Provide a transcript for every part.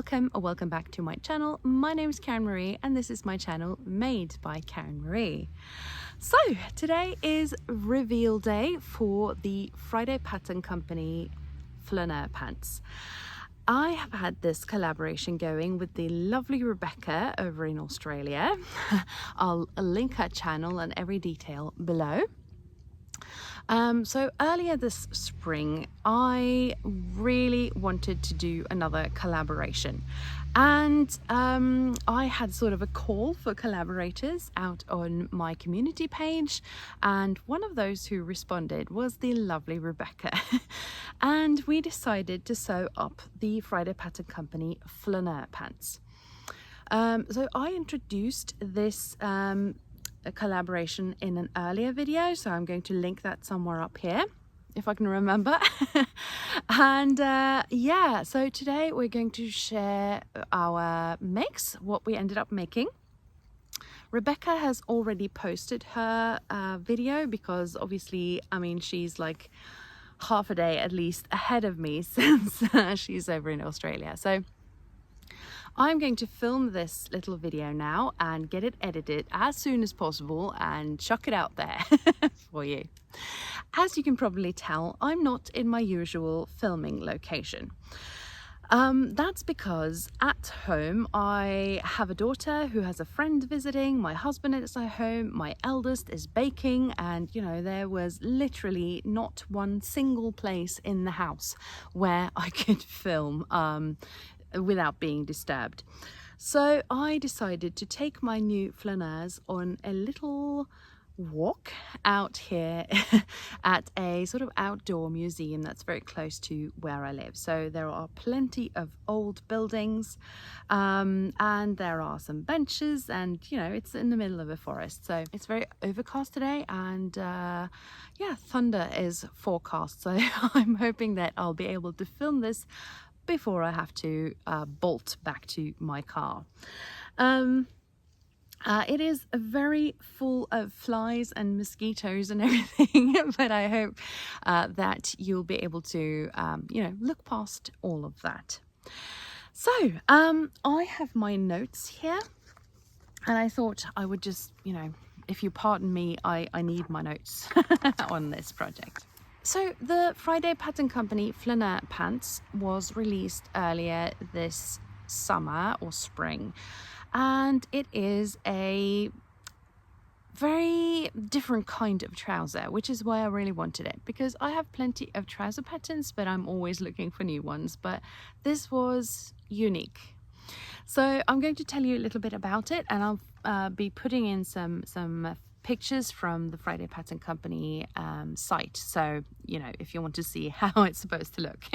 Welcome or welcome back to my channel. My name is Karen Marie and this is my channel Made by Karen Marie. So today is reveal day for the Friday Pattern Company Flaneur pants. I have had this collaboration going with the lovely Rebecca over in Australia. I'll link her channel and every detail below. So earlier this spring, I really wanted to do another collaboration, and I had sort of a call for collaborators out on my community page, and one of those who responded was the lovely Rebecca. And we decided to sew up the Friday Pattern Company Flaneur pants. So I introduced this a collaboration in an earlier video, so I'm going to link that somewhere up here if I can remember. And yeah, so today we're going to share our mix, what we ended up making. Rebecca has already posted her video because obviously, I mean, she's like half a day at least ahead of me since she's over in Australia. So I'm going to film this little video now and get it edited as soon as possible and chuck it out there for you. As you can probably tell, I'm not in my usual filming location. That's because at home I have a daughter who has a friend visiting, my husband is at home, my eldest is baking, and you know, there was literally not one single place in the house where I could film without being disturbed. So I decided to take my new flaneurs on a little walk out here at a sort of outdoor museum that's very close to where I live. So there are plenty of old buildings and there are some benches, and you know, it's in the middle of a forest. So it's very overcast today, and yeah, thunder is forecast, so I'm hoping that I'll be able to film this before I have to bolt back to my car. It is very full of flies and mosquitoes and everything, but I hope that you'll be able to, you know, look past all of that. So I have my notes here, and I thought I would just, you know, if you pardon me, I need my notes on this project. So the Friday Pattern Company Flaneur pants was released earlier this summer or spring, and it is a very different kind of trouser, which is why I really wanted it, because I have plenty of trouser patterns, but I'm always looking for new ones, but this was unique. So I'm going to tell you a little bit about it, and I'll be putting in some pictures from the Friday Pattern Company site, so you know, if you want to see how it's supposed to look.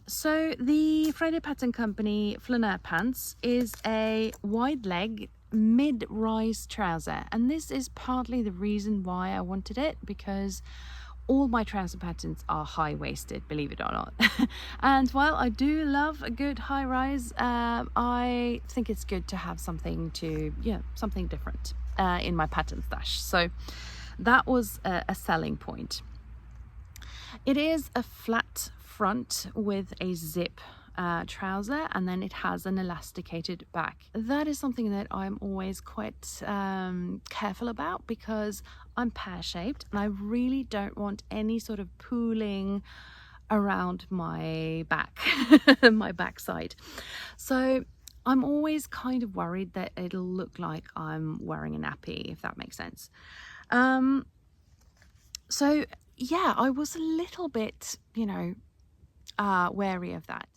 So the Friday Pattern Company Flaneur pants is a wide leg mid-rise trouser, and this is partly the reason why I wanted it, because all my trouser patterns are high-waisted, believe it or not. And while I do love a good high rise, I think it's good to have something to, yeah, something different in my pattern stash. So that was a selling point. It is a flat front with a zip trouser, and then it has an elasticated back. That is something that I'm always quite careful about, because I'm pear-shaped and I really don't want any sort of pooling around my back, my backside. So I'm always kind of worried that it'll look like I'm wearing a nappy, if that makes sense. So yeah, I was a little bit, you know, wary of that.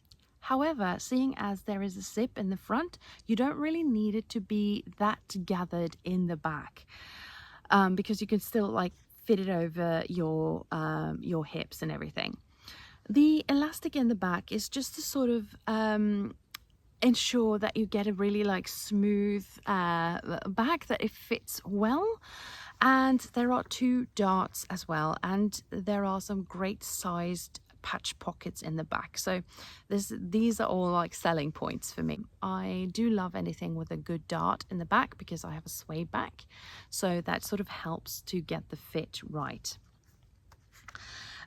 However, seeing as there is a zip in the front, you don't really need it to be that gathered in the back, because you can still like fit it over your hips and everything. The elastic in the back is just to sort of ensure that you get a really like smooth back, that it fits well. And there are two darts as well, and there are some great sized patch pockets in the back. So these are all like selling points for me. I do love anything with a good dart in the back because I have a sway back, so that sort of helps to get the fit right.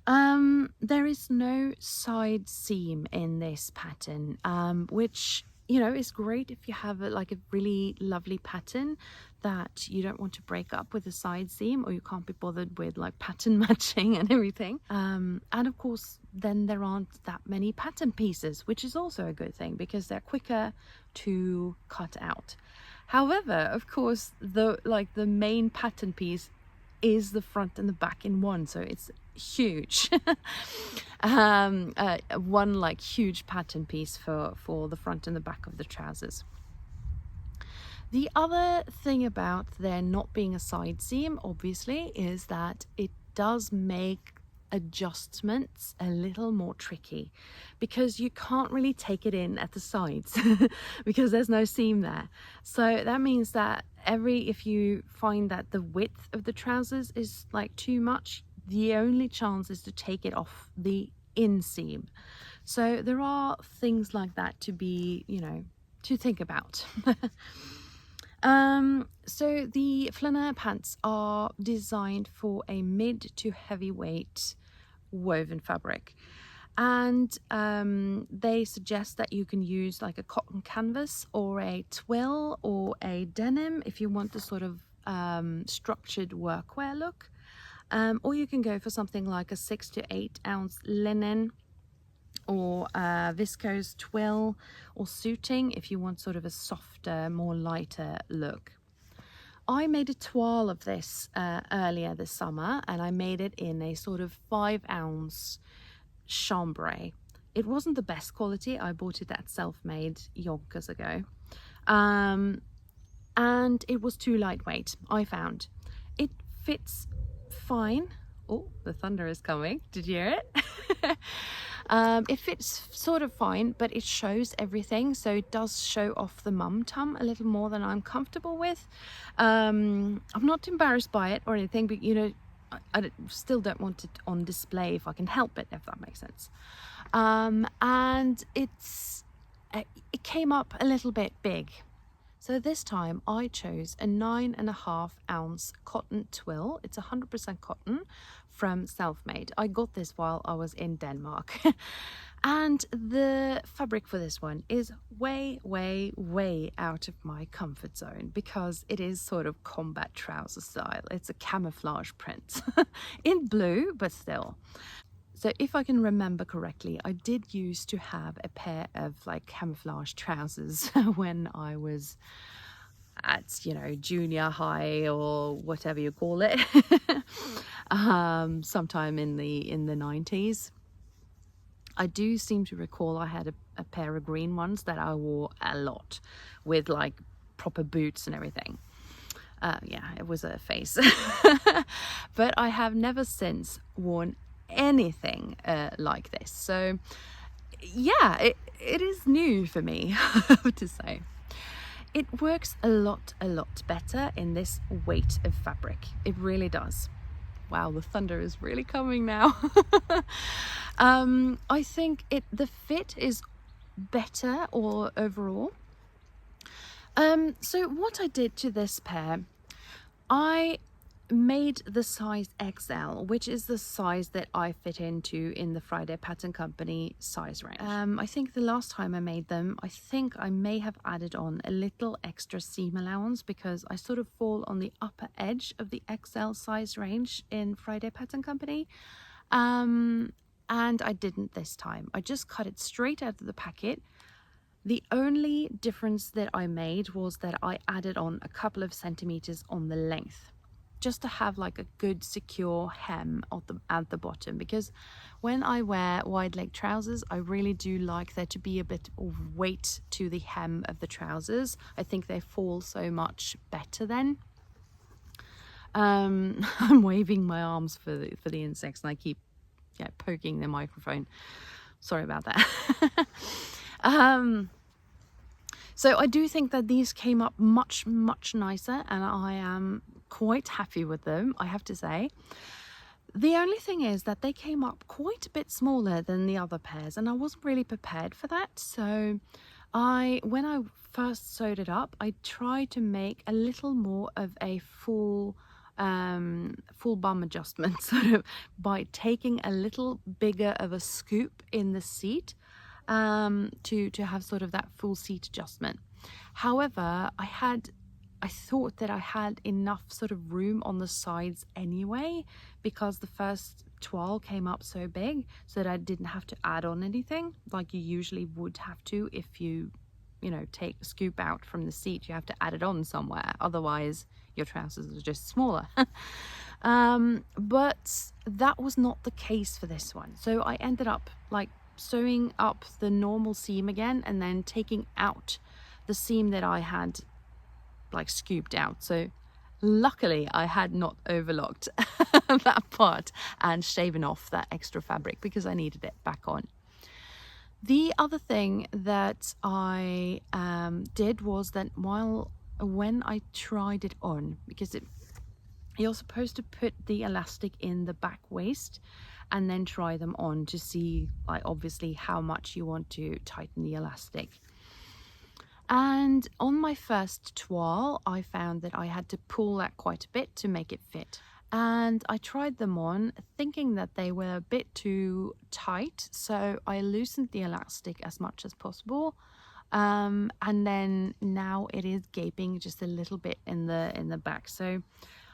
There is no side seam in this pattern, which, you know, is great if you have like a really lovely pattern that you don't want to break up with a side seam, or you can't be bothered with like pattern matching and everything. And of course, then there aren't that many pattern pieces, which is also a good thing because they're quicker to cut out. However, of course, the main pattern piece is the front and the back in one, so it's huge. One like huge pattern piece for the front and the back of the trousers. The other thing about there not being a side seam, obviously, is that it does make adjustments a little more tricky, because you can't really take it in at the sides because there's no seam there. So that means that if you find that the width of the trousers is like too much, the only chance is to take it off the inseam. So there are things like that to be, you know, to think about. So the Flaneur pants are designed for a mid to heavyweight woven fabric, and they suggest that you can use like a cotton canvas or a twill or a denim if you want the sort of structured workwear look, or you can go for something like a 6 to 8 ounce linen or viscose twill or suiting if you want sort of a softer, more lighter look. I made a toile of this earlier this summer, and I made it in a sort of 5 ounce chambray. It wasn't the best quality. I bought it at Selfmade yonkers ago, and it was too lightweight, I found. It fits fine. Oh, the thunder is coming. Did you hear it? It fits sort of fine, but it shows everything, so it does show off the mum tum a little more than I'm comfortable with. I'm not embarrassed by it or anything, but you know, I still don't want it on display if I can help it, if that makes sense. And it came up a little bit big. So this time I chose a 9.5 ounce cotton twill. It's 100% cotton from Selfmade. I got this while I was in Denmark. And the fabric for this one is way, way, way out of my comfort zone, because it is sort of combat trouser style. It's a camouflage print in blue, but still. So if I can remember correctly, I did used to have a pair of like camouflage trousers when I was at, you know, junior high or whatever you call it, sometime in the 90s. I do seem to recall I had a pair of green ones that I wore a lot with like proper boots and everything. Yeah, it was a phase. But I have never since worn anything like this. So yeah, it is new for me, I have to say. It works a lot better in this weight of fabric. It really does. Wow, the thunder is really coming now. I think the fit is better or overall. So what I did to this pair, I made the size XL, which is the size that I fit into in the Friday Pattern Company size range. I think the last time I made them, I think I may have added on a little extra seam allowance, because I sort of fall on the upper edge of the XL size range in Friday Pattern Company. And I didn't this time. I just cut it straight out of the packet. The only difference that I made was that I added on a couple of centimeters on the length, just to have like a good secure hem at the bottom, because when I wear wide leg trousers, I really do like there to be a bit of weight to the hem of the trousers. I think they fall so much better then. I'm waving my arms for the insects, and I keep poking the microphone. Sorry about that. So I do think that these came up much nicer, and I am quite happy with them, I have to say. The only thing is that they came up quite a bit smaller than the other pairs, and I wasn't really prepared for that. So when I first sewed it up, I tried to make a little more of a full full bum adjustment sort of by taking a little bigger of a scoop in the seat to have sort of that full seat adjustment. However, I thought that I had enough sort of room on the sides anyway, because the first twill came up so big so that I didn't have to add on anything like you usually would have to. If you take a scoop out from the seat, you have to add it on somewhere, otherwise your trousers are just smaller. But that was not the case for this one, so I ended up like sewing up the normal seam again and then taking out the seam that I had like scooped out. So luckily I had not overlocked that part and shaven off that extra fabric because I needed it back on. The other thing that I did was that when I tried it on, because you're supposed to put the elastic in the back waist and then try them on to see, like, obviously how much you want to tighten the elastic. And on my first twill, I found that I had to pull that quite a bit to make it fit. And I tried them on thinking that they were a bit too tight, so I loosened the elastic as much as possible. And then now it is gaping just a little bit in the back. So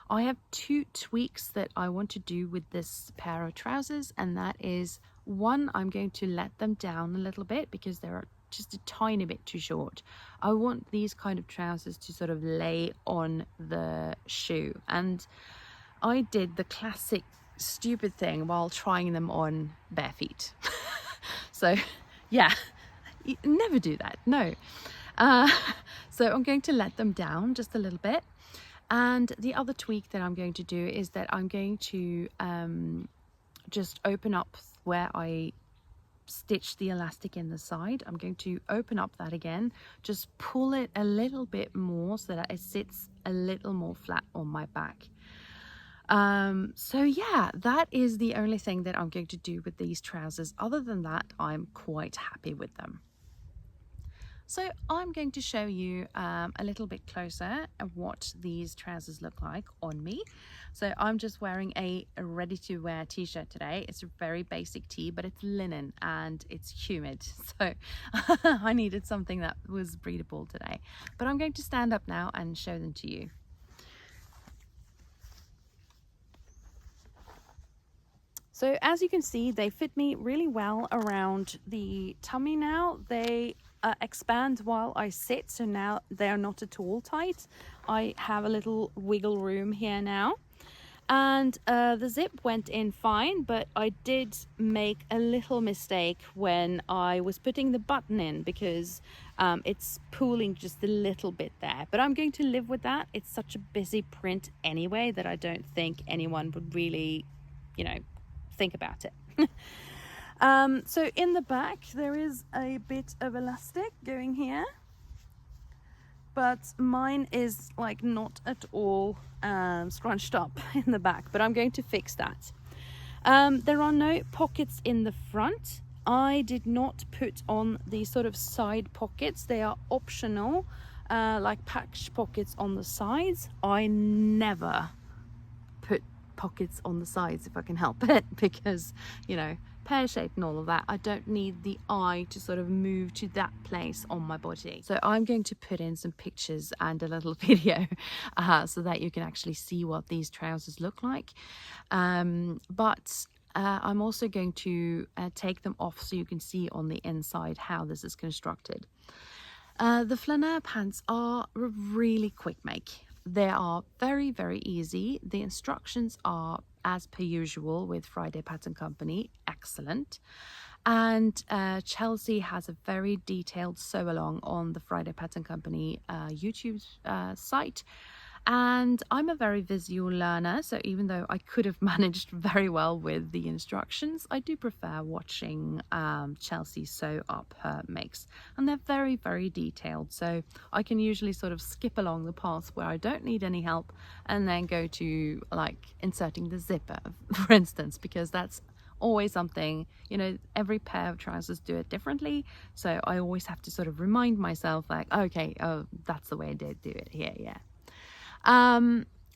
I have two tweaks that I want to do with this pair of trousers, and that is, one, I'm going to let them down a little bit because they're just a tiny bit too short. I want these kind of trousers to sort of lay on the shoe, and I did the classic stupid thing while trying them on bare feet. So yeah, never do that, no. So I'm going to let them down just a little bit. And the other tweak that I'm going to do is that I'm going to just open up where I stitch the elastic in the side. I'm going to open up that again, just pull it a little bit more so that it sits a little more flat on my back. So yeah, that is the only thing that I'm going to do with these trousers. Other than that, I'm quite happy with them. So I'm going to show you a little bit closer of what these trousers look like on me. So I'm just wearing a ready-to-wear t-shirt today. It's a very basic tee, but it's linen and it's humid. So I needed something that was breathable today. But I'm going to stand up now and show them to you. So as you can see, they fit me really well around the tummy now. They expand while I sit, so now they're not at all tight. I have a little wiggle room here now. And the zip went in fine, but I did make a little mistake when I was putting the button in, because it's pooling just a little bit there. But I'm going to live with that. It's such a busy print anyway that I don't think anyone would really, think about it. So in the back there is a bit of elastic going here, but mine is like not at all scrunched up in the back, but I'm going to fix that. There are no pockets in the front. I did not put on these sort of side pockets. They are optional, like patch pockets on the sides. I never put pockets on the sides if I can help it, because pear shape and all of that, I don't need the eye to sort of move to that place on my body. So I'm going to put in some pictures and a little video so that you can actually see what these trousers look like. But I'm also going to take them off so you can see on the inside how this is constructed. The Flaneur pants are a really quick make. They are very, very easy. The instructions are, as per usual with Friday Pattern Company, excellent. And Chelsea has a very detailed sew along on the Friday Pattern Company YouTube site. And I'm a very visual learner, so even though I could have managed very well with the instructions, I do prefer watching Chelsea sew up her makes. And they're very, very detailed, so I can usually sort of skip along the path where I don't need any help and then go to like inserting the zipper, for instance, because that's always something, every pair of trousers do it differently, so I always have to sort of remind myself like, okay, oh, that's the way I did do it here, yeah.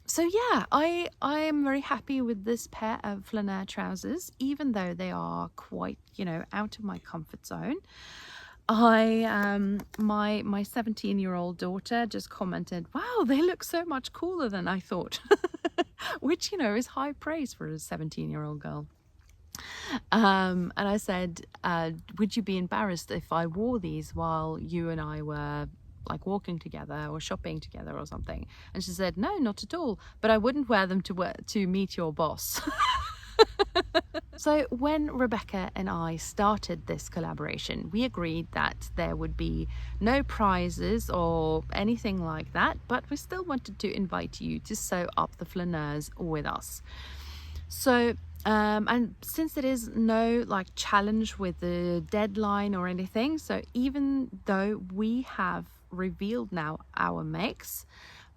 So yeah, I am very happy with this pair of Flaneur trousers, even though they are quite, you know, out of my comfort zone. My 17-year-old daughter just commented, "Wow, they look so much cooler than I thought," which, you know, is high praise for a 17-year-old girl. And I said, would you be embarrassed if I wore these while you and I were like walking together or shopping together or something? And she said, no, not at all, but I wouldn't wear them to meet your boss. So when Rebecca and I started this collaboration, we agreed that there would be no prizes or anything like that, but we still wanted to invite you to sew up the flaneurs with us. So and since it is no like challenge with the deadline or anything, so even though we have revealed now our makes,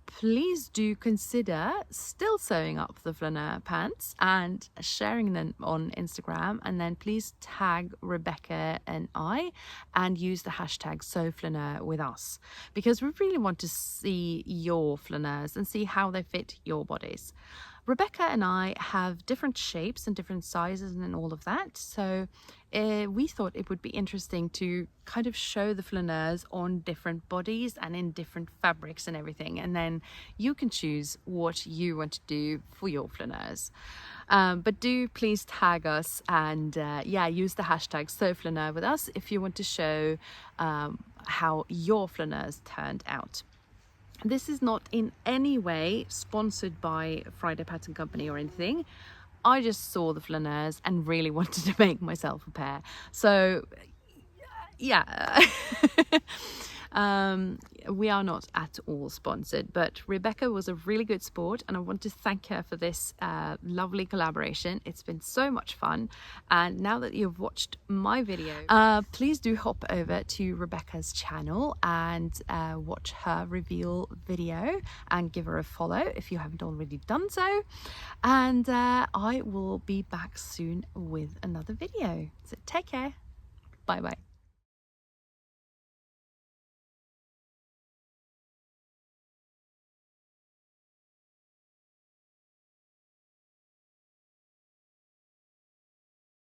please do consider still sewing up the flaneur pants and sharing them on Instagram, and then please tag Rebecca and I and use the hashtag #SewFlaneur with us, because we really want to see your flaneurs and see how they fit your bodies. Rebecca and I have different shapes and different sizes and all of that, so we thought it would be interesting to kind of show the flaneurs on different bodies and in different fabrics and everything, and then you can choose what you want to do for your flaneurs. But do please tag us and yeah, use the hashtag #SewFlaneur with us if you want to show how your flaneurs turned out. This is not in any way sponsored by Friday Pattern Company or anything. I just saw the flaneurs and really wanted to make myself a pair. So yeah, we are not at all sponsored, but Rebecca was a really good sport and I want to thank her for this lovely collaboration. It's been so much fun, and now that you've watched my video, please do hop over to Rebecca's channel and watch her reveal video and give her a follow if you haven't already done so, and I will be back soon with another video. So take care, bye bye.